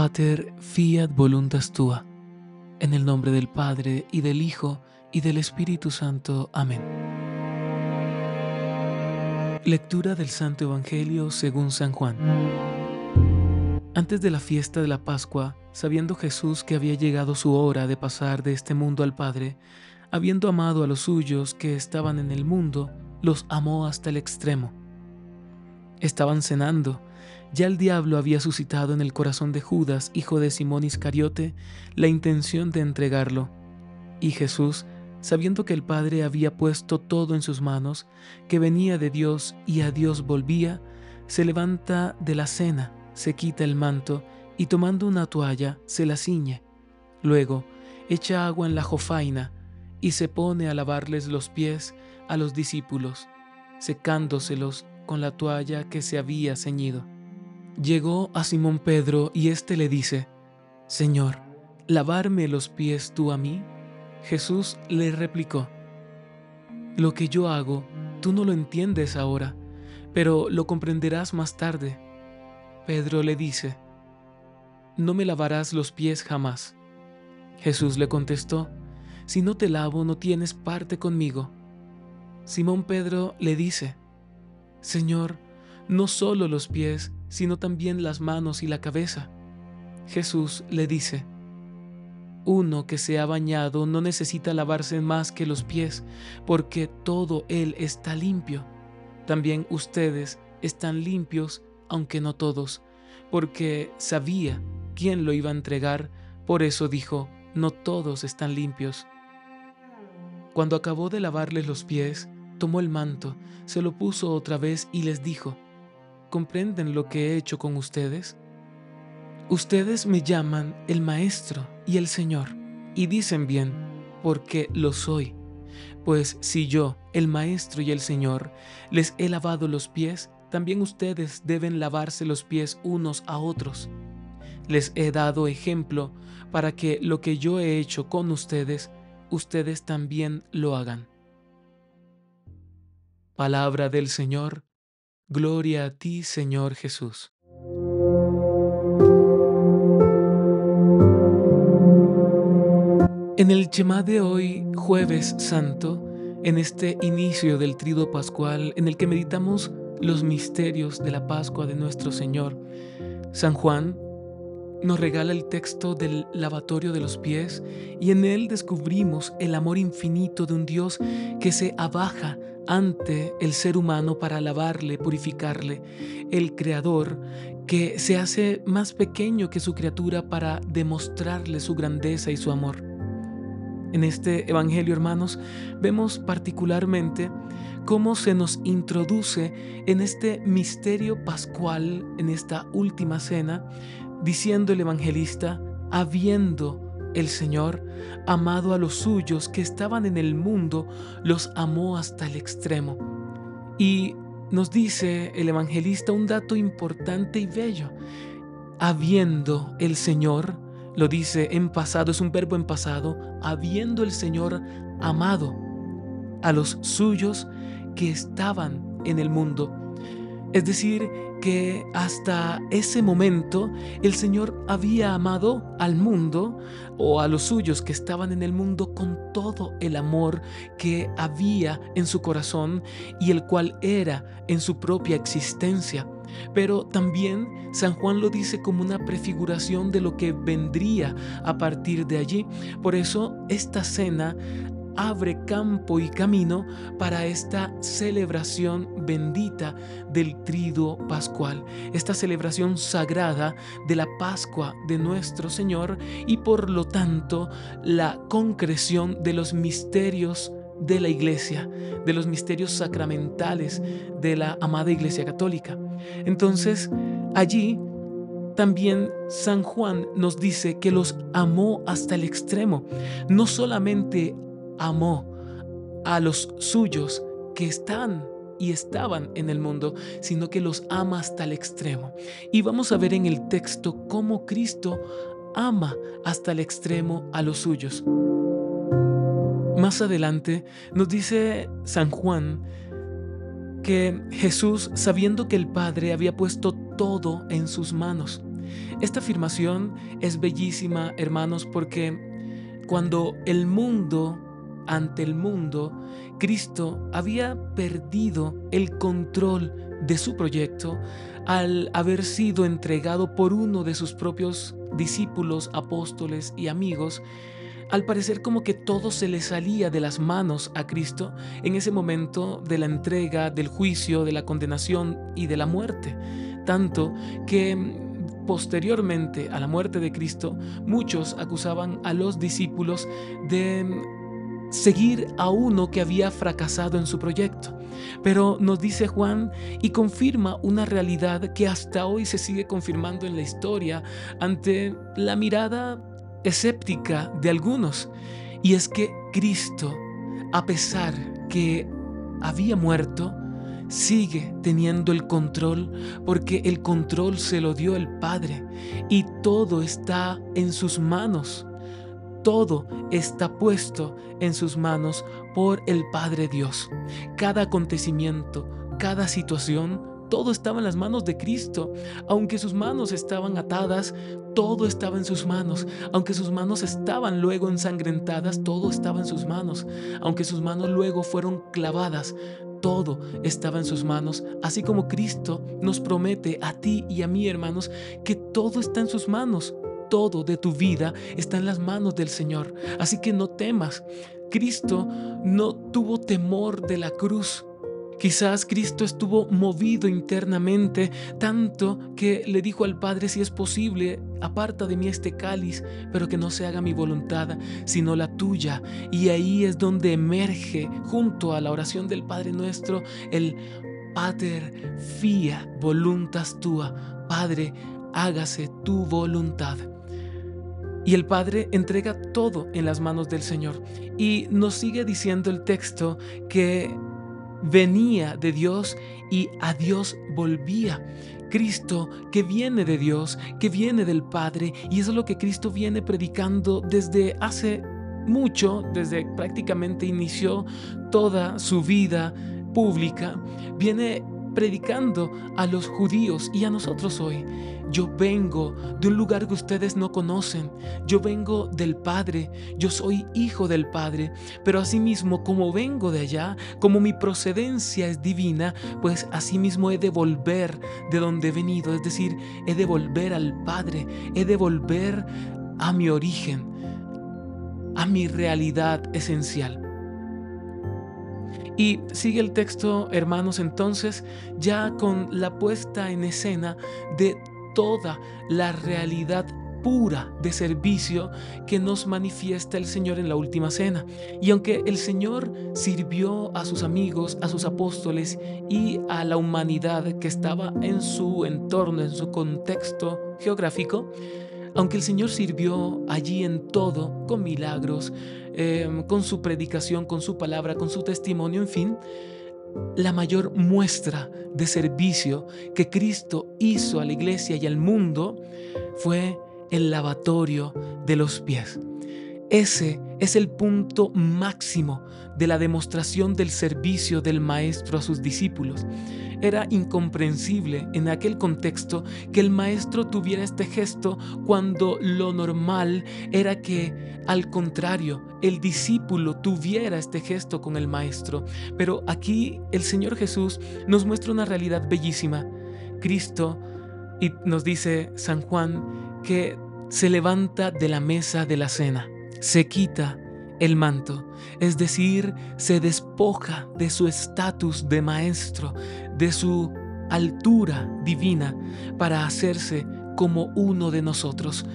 Pater, fiat voluntas tua. En el nombre del Padre, y del Hijo, y del Espíritu Santo. Amén. Lectura del Santo Evangelio según San Juan. Antes de la fiesta de la Pascua, sabiendo Jesús que había llegado su hora de pasar de este mundo al Padre, habiendo amado a los suyos que estaban en el mundo, los amó hasta el extremo. Estaban cenando. Ya el diablo había suscitado en el corazón de Judas, hijo de Simón Iscariote, la intención de entregarlo. Y Jesús, sabiendo que el Padre había puesto todo en sus manos, que venía de Dios y a Dios volvía, se levanta de la cena, se quita el manto y tomando una toalla se la ciñe. Luego echa agua en la jofaina y se pone a lavarles los pies a los discípulos, secándoselos con la toalla que se había ceñido. Llegó a Simón Pedro y éste le dice: Señor, ¿lavarme los pies tú a mí? Jesús le replicó: Lo que yo hago, tú no lo entiendes ahora, pero lo comprenderás más tarde. Pedro le dice: No me lavarás los pies jamás. Jesús le contestó: Si no te lavo, no tienes parte conmigo. Simón Pedro le dice: Señor, no solo los pies, sino también las manos y la cabeza. Jesús le dice: Uno que se ha bañado no necesita lavarse más que los pies, porque todo él está limpio. También ustedes están limpios, aunque no todos, porque sabía quién lo iba a entregar, por eso dijo: No todos están limpios. Cuando acabó de lavarles los pies, tomó el manto, se lo puso otra vez y les dijo: ¿Comprenden lo que he hecho con ustedes? Ustedes me llaman el Maestro y el Señor, y dicen bien, porque lo soy. Pues si yo, el Maestro y el Señor, les he lavado los pies, también ustedes deben lavarse los pies unos a otros. Les he dado ejemplo para que lo que yo he hecho con ustedes, ustedes también lo hagan. Palabra del Señor. Gloria a ti, Señor Jesús. En el Shema de hoy, Jueves Santo, en este inicio del Triduo Pascual, en el que meditamos los misterios de la Pascua de nuestro Señor, San Juan nos regala el texto del lavatorio de los pies y en él descubrimos el amor infinito de un Dios que se abaja ante el ser humano para lavarle, purificarle, el Creador que se hace más pequeño que su criatura para demostrarle su grandeza y su amor. En este Evangelio, hermanos, vemos particularmente cómo se nos introduce en este misterio pascual, en esta última cena, diciendo el evangelista: habiendo el Señor amado a los suyos que estaban en el mundo, los amó hasta el extremo. Y nos dice el evangelista un dato importante y bello: habiendo el Señor, lo dice en pasado, es un verbo en pasado, habiendo el Señor amado a los suyos que estaban en el mundo. Es decir, que hasta ese momento el Señor había amado al mundo o a los suyos que estaban en el mundo con todo el amor que había en su corazón y el cual era en su propia existencia. Pero también San Juan lo dice como una prefiguración de lo que vendría a partir de allí. Por eso esta cena abre campo y camino para esta celebración bendita del Triduo Pascual, esta celebración sagrada de la Pascua de nuestro Señor y por lo tanto la concreción de los misterios de la Iglesia, de los misterios sacramentales de la amada Iglesia Católica. Entonces, allí también San Juan nos dice que los amó hasta el extremo. No solamente amó a los suyos que están y estaban en el mundo, sino que los ama hasta el extremo. Y vamos a ver en el texto cómo Cristo ama hasta el extremo a los suyos. Más adelante nos dice San Juan que Jesús, sabiendo que el Padre había puesto todo en sus manos, Esta afirmación es bellísima, hermanos, porque cuando ante el mundo, Cristo había perdido el control de su proyecto al haber sido entregado por uno de sus propios discípulos, apóstoles y amigos. Al parecer como que todo se le salía de las manos a Cristo en ese momento de la entrega, del juicio, de la condenación y de la muerte. Tanto que posteriormente a la muerte de Cristo, muchos acusaban a los discípulos de seguir a uno que había fracasado en su proyecto. Pero nos dice Juan y confirma una realidad que hasta hoy se sigue confirmando en la historia ante la mirada escéptica de algunos, y es que Cristo, a pesar que había muerto, sigue teniendo el control, porque el control se lo dio el Padre y todo está en sus manos. Todo está puesto en sus manos por el Padre Dios. Cada acontecimiento, cada situación, todo estaba en las manos de Cristo. Aunque sus manos estaban atadas, todo estaba en sus manos. Aunque sus manos estaban luego ensangrentadas, todo estaba en sus manos. Aunque sus manos luego fueron clavadas, todo estaba en sus manos. Así como Cristo nos promete a ti y a mí, hermanos, que todo está en sus manos. Todo de tu vida está en las manos del Señor. Así que no temas. Cristo no tuvo temor de la cruz. Quizás Cristo estuvo movido internamente, tanto que le dijo al Padre: si es posible, aparta de mí este cáliz, pero que no se haga mi voluntad, sino la tuya. Y ahí es donde emerge, junto a la oración del Padre Nuestro, el Pater Fiat voluntas tua. Padre, hágase tu voluntad. Y el Padre entrega todo en las manos del Señor. Y nos sigue diciendo el texto que venía de Dios y a Dios volvía. Cristo que viene de Dios, que viene del Padre, y eso es lo que Cristo viene predicando desde hace mucho, desde prácticamente inició toda su vida pública. Viene predicando a los judíos y a nosotros hoy. Yo vengo de un lugar que ustedes no conocen. Yo vengo del Padre. Yo soy hijo del Padre. Pero asimismo, como vengo de allá, como mi procedencia es divina, pues asimismo he de volver de donde he venido. Es decir, he de volver al Padre. He de volver a mi origen, a mi realidad esencial. Y sigue el texto, hermanos, entonces, ya con la puesta en escena de toda la realidad pura de servicio que nos manifiesta el Señor en la última cena. Y aunque el Señor sirvió a sus amigos, a sus apóstoles y a la humanidad que estaba en su entorno, en su contexto geográfico, aunque el Señor sirvió allí en todo, con milagros, con su predicación, con su palabra, con su testimonio, en fin, la mayor muestra de servicio que Cristo hizo a la iglesia y al mundo fue el lavatorio de los pies. Ese es el punto máximo de la demostración del servicio del Maestro a sus discípulos. Era incomprensible en aquel contexto que el Maestro tuviera este gesto cuando lo normal era que, al contrario, el discípulo tuviera este gesto con el Maestro. Pero aquí el Señor Jesús nos muestra una realidad bellísima. Cristo, y nos dice San Juan, que se levanta de la mesa de la cena, se quita el manto, es decir, se despoja de su estatus de maestro, de su altura divina, para hacerse como uno de nosotros.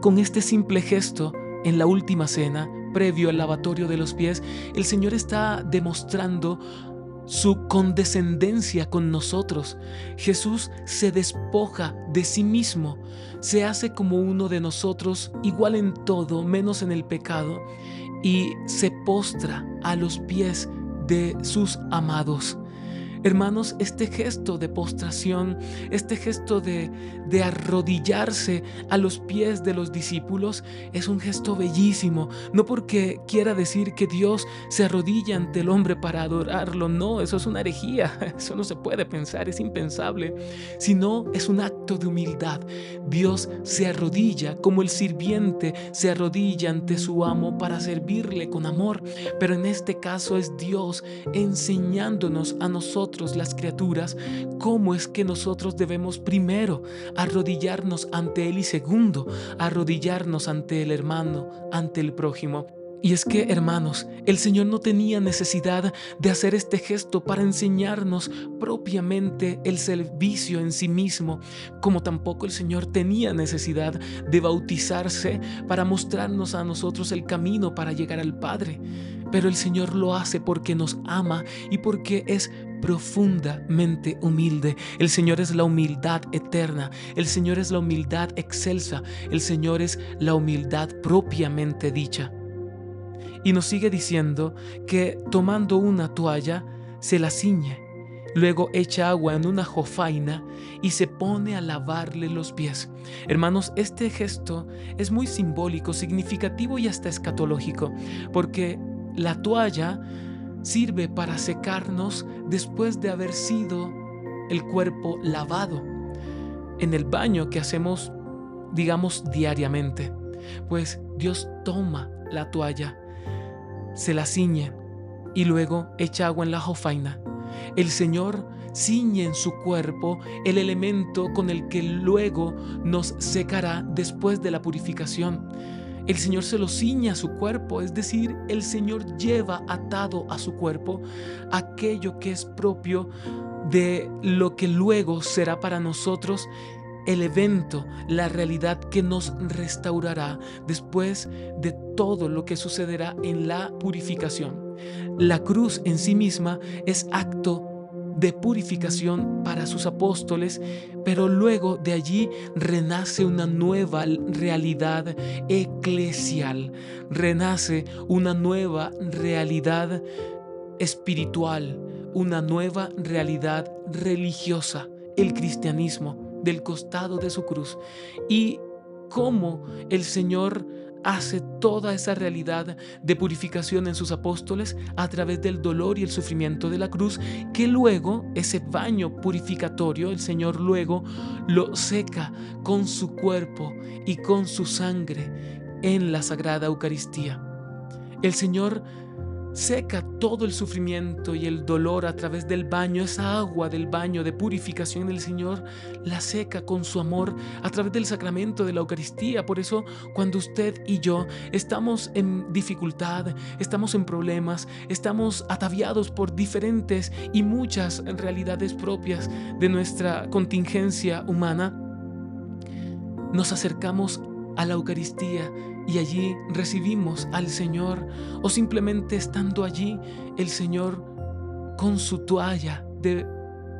Con este simple gesto, en la última cena, previo al lavatorio de los pies, el Señor está demostrando su condescendencia con nosotros. Jesús se despoja de sí mismo, se hace como uno de nosotros, igual en todo, menos en el pecado, y se postra a los pies de sus amados. Hermanos, este gesto de postración, este gesto de arrodillarse a los pies de los discípulos es un gesto bellísimo. No porque quiera decir que Dios se arrodilla ante el hombre para adorarlo, no, eso es una herejía, eso no se puede pensar, es impensable, sino es un acto de humildad. Dios se arrodilla como el sirviente se arrodilla ante su amo para servirle con amor, pero en este caso es Dios enseñándonos a nosotros, las criaturas, cómo es que nosotros debemos primero arrodillarnos ante Él y segundo arrodillarnos ante el hermano, ante el prójimo. Y es que, hermanos, el Señor no tenía necesidad de hacer este gesto para enseñarnos propiamente el servicio en sí mismo, como tampoco el Señor tenía necesidad de bautizarse para mostrarnos a nosotros el camino para llegar al Padre. Pero el Señor lo hace porque nos ama y porque es profundamente humilde. El Señor es la humildad eterna, el Señor es la humildad excelsa, el Señor es la humildad propiamente dicha. Y nos sigue diciendo que tomando una toalla se la ciñe, luego echa agua en una jofaina y se pone a lavarle los pies. Hermanos, este gesto es muy simbólico, significativo y hasta escatológico, porque la toalla sirve para secarnos después de haber sido el cuerpo lavado en el baño que hacemos, digamos, diariamente. Pues Dios toma la toalla, se la ciñe y luego echa agua en la jofaina. El Señor ciñe en su cuerpo el elemento con el que luego nos secará después de la purificación. El Señor se lo ciñe a su cuerpo, es decir, el Señor lleva atado a su cuerpo aquello que es propio de lo que luego será para nosotros el evento, la realidad que nos restaurará después de todo lo que sucederá en la purificación. La cruz en sí misma es acto de purificación para sus apóstoles, pero luego de allí renace una nueva realidad eclesial, renace una nueva realidad espiritual, una nueva realidad religiosa, el cristianismo, del costado de su cruz. Y cómo el Señor hace toda esa realidad de purificación en sus apóstoles a través del dolor y el sufrimiento de la cruz, que luego ese baño purificatorio el Señor luego lo seca con su cuerpo y con su sangre en la Sagrada Eucaristía. El Señor seca todo el sufrimiento y el dolor a través del baño. Esa agua del baño de purificación del Señor la seca con su amor a través del sacramento de la Eucaristía. Por eso, cuando usted y yo estamos en dificultad, estamos en problemas, estamos ataviados por diferentes y muchas realidades propias de nuestra contingencia humana, nos acercamos a la Eucaristía y allí recibimos al Señor, o simplemente estando allí, el Señor con su toalla de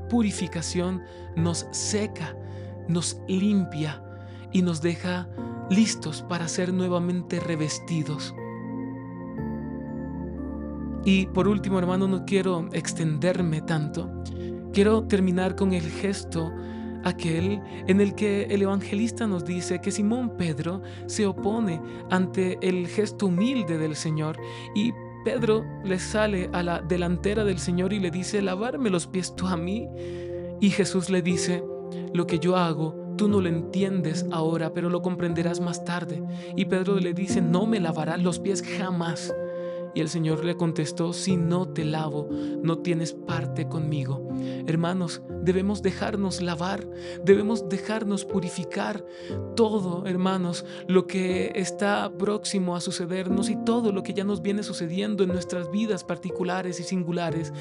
purificación nos seca, nos limpia y nos deja listos para ser nuevamente revestidos. Y por último, hermano, no quiero extenderme tanto. Quiero terminar con el gesto aquel en el que el evangelista nos dice que Simón Pedro se opone ante el gesto humilde del Señor y Pedro le sale a la delantera del Señor y le dice: lavarme los pies tú a mí. Y Jesús le dice: lo que yo hago tú no lo entiendes ahora, pero lo comprenderás más tarde. Y Pedro le dice: no me lavarás los pies jamás. Y el Señor le contestó: si no te lavo, no tienes parte conmigo. Hermanos, debemos dejarnos lavar, debemos dejarnos purificar. Todo, hermanos, lo que está próximo a sucedernos y todo lo que ya nos viene sucediendo en nuestras vidas particulares y singulares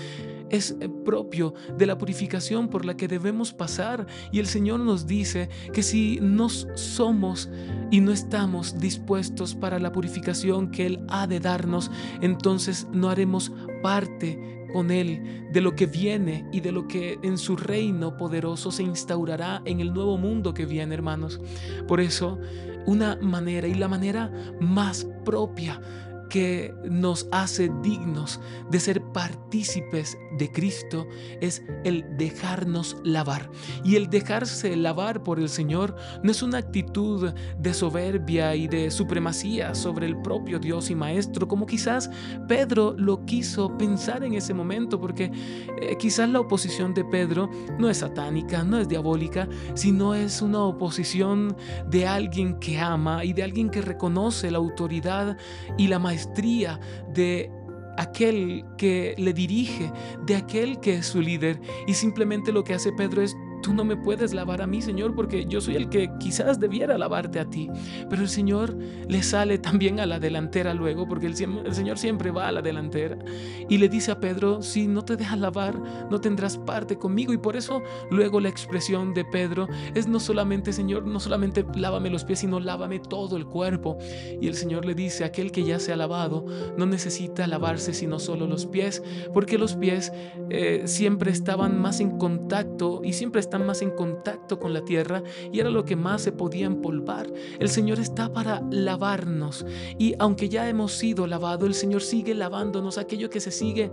es propio de la purificación por la que debemos pasar. Y el Señor nos dice que si no somos y no estamos dispuestos para la purificación que Él ha de darnos, entonces no haremos parte con Él de lo que viene y de lo que en su reino poderoso se instaurará en el nuevo mundo que viene, hermanos. Por eso, una manera y la manera más propia que nos hace dignos de ser partícipes de Cristo es el dejarnos lavar. Y el dejarse lavar por el Señor no es una actitud de soberbia y de supremacía sobre el propio Dios y Maestro, como quizás Pedro lo quiso pensar en ese momento, porque quizás la oposición de Pedro no es satánica, no es diabólica, sino es una oposición de alguien que ama y de alguien que reconoce la autoridad y la maestría de aquel que le dirige, de aquel que es su líder. Y simplemente lo que hace Pedro es: tú no me puedes lavar a mí, Señor, porque yo soy el que quizás debiera lavarte a ti. Pero el Señor le sale también a la delantera luego, porque el Señor siempre va a la delantera. Y le dice a Pedro: si no te dejas lavar, no tendrás parte conmigo. Y por eso luego la expresión de Pedro es no solamente: Señor, no solamente lávame los pies, sino lávame todo el cuerpo. Y el Señor le dice: aquel que ya se ha lavado no necesita lavarse sino solo los pies, porque los pies siempre estaban más en contacto y siempre están más en contacto con la tierra, y era lo que más se podía empolvar. El Señor está para lavarnos, y aunque ya hemos sido lavados, el Señor sigue lavándonos aquello que se sigue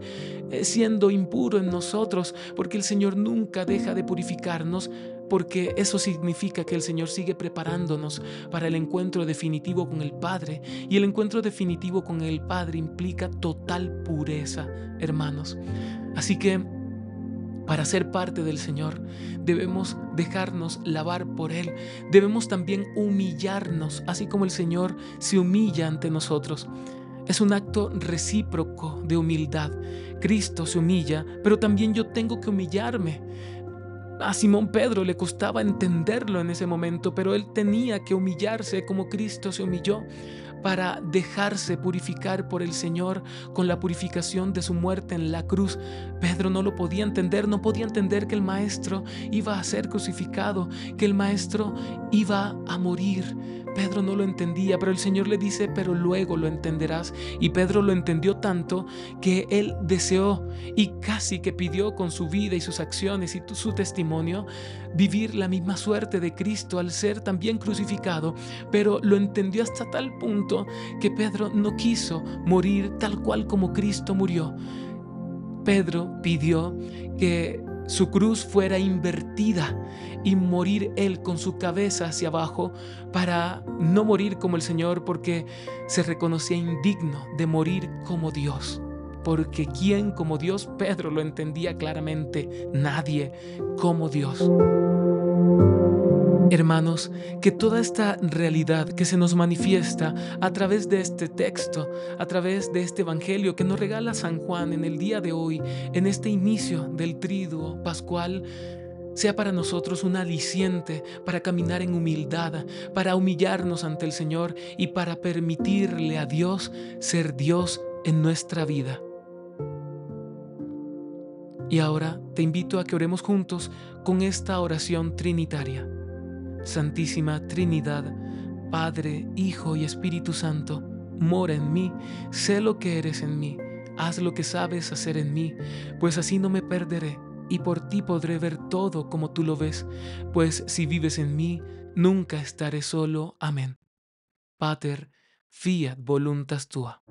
siendo impuro en nosotros, porque el Señor nunca deja de purificarnos, porque eso significa que el Señor sigue preparándonos para el encuentro definitivo con el Padre, y el encuentro definitivo con el Padre implica total pureza, hermanos. Así que para ser parte del Señor debemos dejarnos lavar por Él. Debemos también humillarnos, así como el Señor se humilla ante nosotros. Es un acto recíproco de humildad. Cristo se humilla, pero también yo tengo que humillarme. A Simón Pedro le costaba entenderlo en ese momento, pero él tenía que humillarse como Cristo se humilló para dejarse purificar por el Señor con la purificación de su muerte en la cruz. Pedro no lo podía entender, no podía entender que el Maestro iba a ser crucificado, que el Maestro iba a morir. Pedro no lo entendía, pero el Señor le dice: pero luego lo entenderás. Y Pedro lo entendió tanto que él deseó y casi que pidió con su vida y sus acciones y su testimonio vivir la misma suerte de Cristo al ser también crucificado, pero lo entendió hasta tal punto que Pedro no quiso morir tal cual como Cristo murió. Pedro pidió que su cruz fuera invertida y morir él con su cabeza hacia abajo, para no morir como el Señor, porque se reconocía indigno de morir como Dios. Porque ¿quién como Dios? Pedro lo entendía claramente: nadie como Dios. Hermanos, que toda esta realidad que se nos manifiesta a través de este texto, a través de este evangelio que nos regala San Juan en el día de hoy, en este inicio del Triduo Pascual, sea para nosotros un aliciente para caminar en humildad, para humillarnos ante el Señor y para permitirle a Dios ser Dios en nuestra vida. Y ahora te invito a que oremos juntos con esta oración trinitaria. Santísima Trinidad, Padre, Hijo y Espíritu Santo, mora en mí, sé lo que eres en mí, haz lo que sabes hacer en mí, pues así no me perderé y por ti podré ver todo como tú lo ves, pues si vives en mí, nunca estaré solo. Amén. Pater, fiat voluntas tua.